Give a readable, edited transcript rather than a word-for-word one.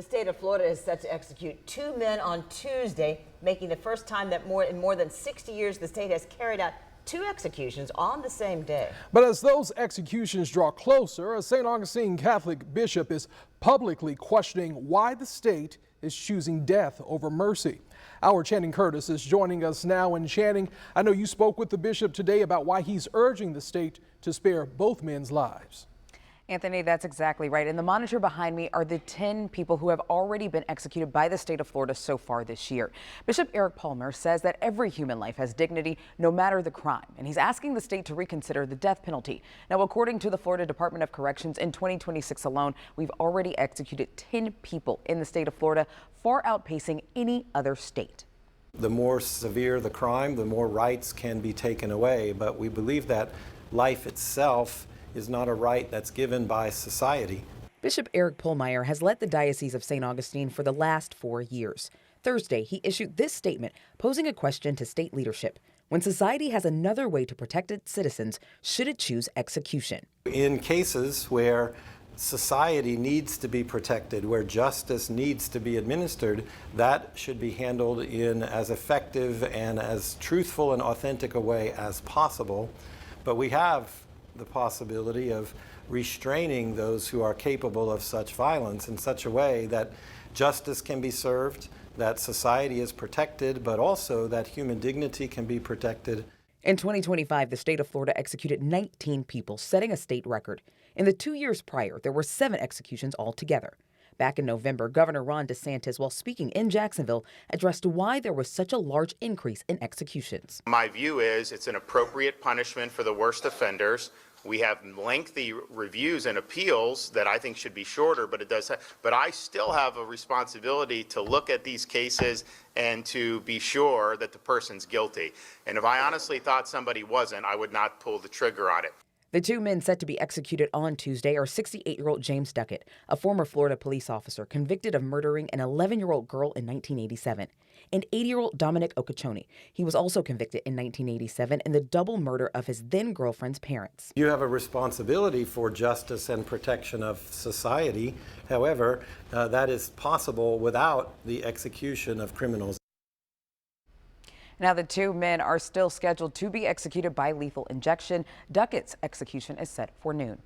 The state of Florida is set to execute 2 men on Tuesday, making the first time that in more than 60 years the state has carried out 2 executions on the same day. But as those executions draw closer, a St. Augustine Catholic bishop is publicly questioning why the state is choosing death over mercy. Our Channing Curtis is joining us now. And Channing, I know you spoke with the bishop today about why he's urging the state to spare both men's lives. Anthony, that's exactly right. And the monitor behind me are the 10 people who have already been executed by the state of Florida so far this year. Bishop Eric Palmer says that every human life has dignity, no matter the crime. And he's asking the state to reconsider the death penalty. Now, according to the Florida Department of Corrections, in 2026 alone, we've already executed 10 people in the state of Florida, far outpacing any other state. The more severe the crime, the more rights can be taken away. But we believe that life itself is not a right that's given by society. Bishop Eric Pohlmeyer has led the Diocese of St. Augustine for the last 4 years. Thursday, he issued this statement posing a question to state leadership. When society has another way to protect its citizens, should it choose execution? In cases where society needs to be protected, where justice needs to be administered, that should be handled in as effective and as truthful and authentic a way as possible. But we have the possibility of restraining those who are capable of such violence in such a way that justice can be served, that society is protected, but also that human dignity can be protected. In 2025, the state of Florida executed 19 people, setting a state record. In the 2 years prior, there were 7 executions altogether. Back in November, Governor Ron DeSantis, while speaking in Jacksonville, addressed why there was such a large increase in executions. My view is it's an appropriate punishment for the worst offenders. We have lengthy reviews and appeals that I think should be shorter, but I still have a responsibility to look at these cases and to be sure that the person's guilty. And if I honestly thought somebody wasn't, I would not pull the trigger on it. The 2 men set to be executed on Tuesday are 68-year-old James Duckett, a former Florida police officer convicted of murdering an 11-year-old girl in 1987, and 80-year-old Dominic Okochoni. He was also convicted in 1987 in the double murder of his then-girlfriend's parents. You have a responsibility for justice and protection of society. However, that is possible without the execution of criminals. Now, the 2 men are still scheduled to be executed by lethal injection. Duckett's execution is set for noon.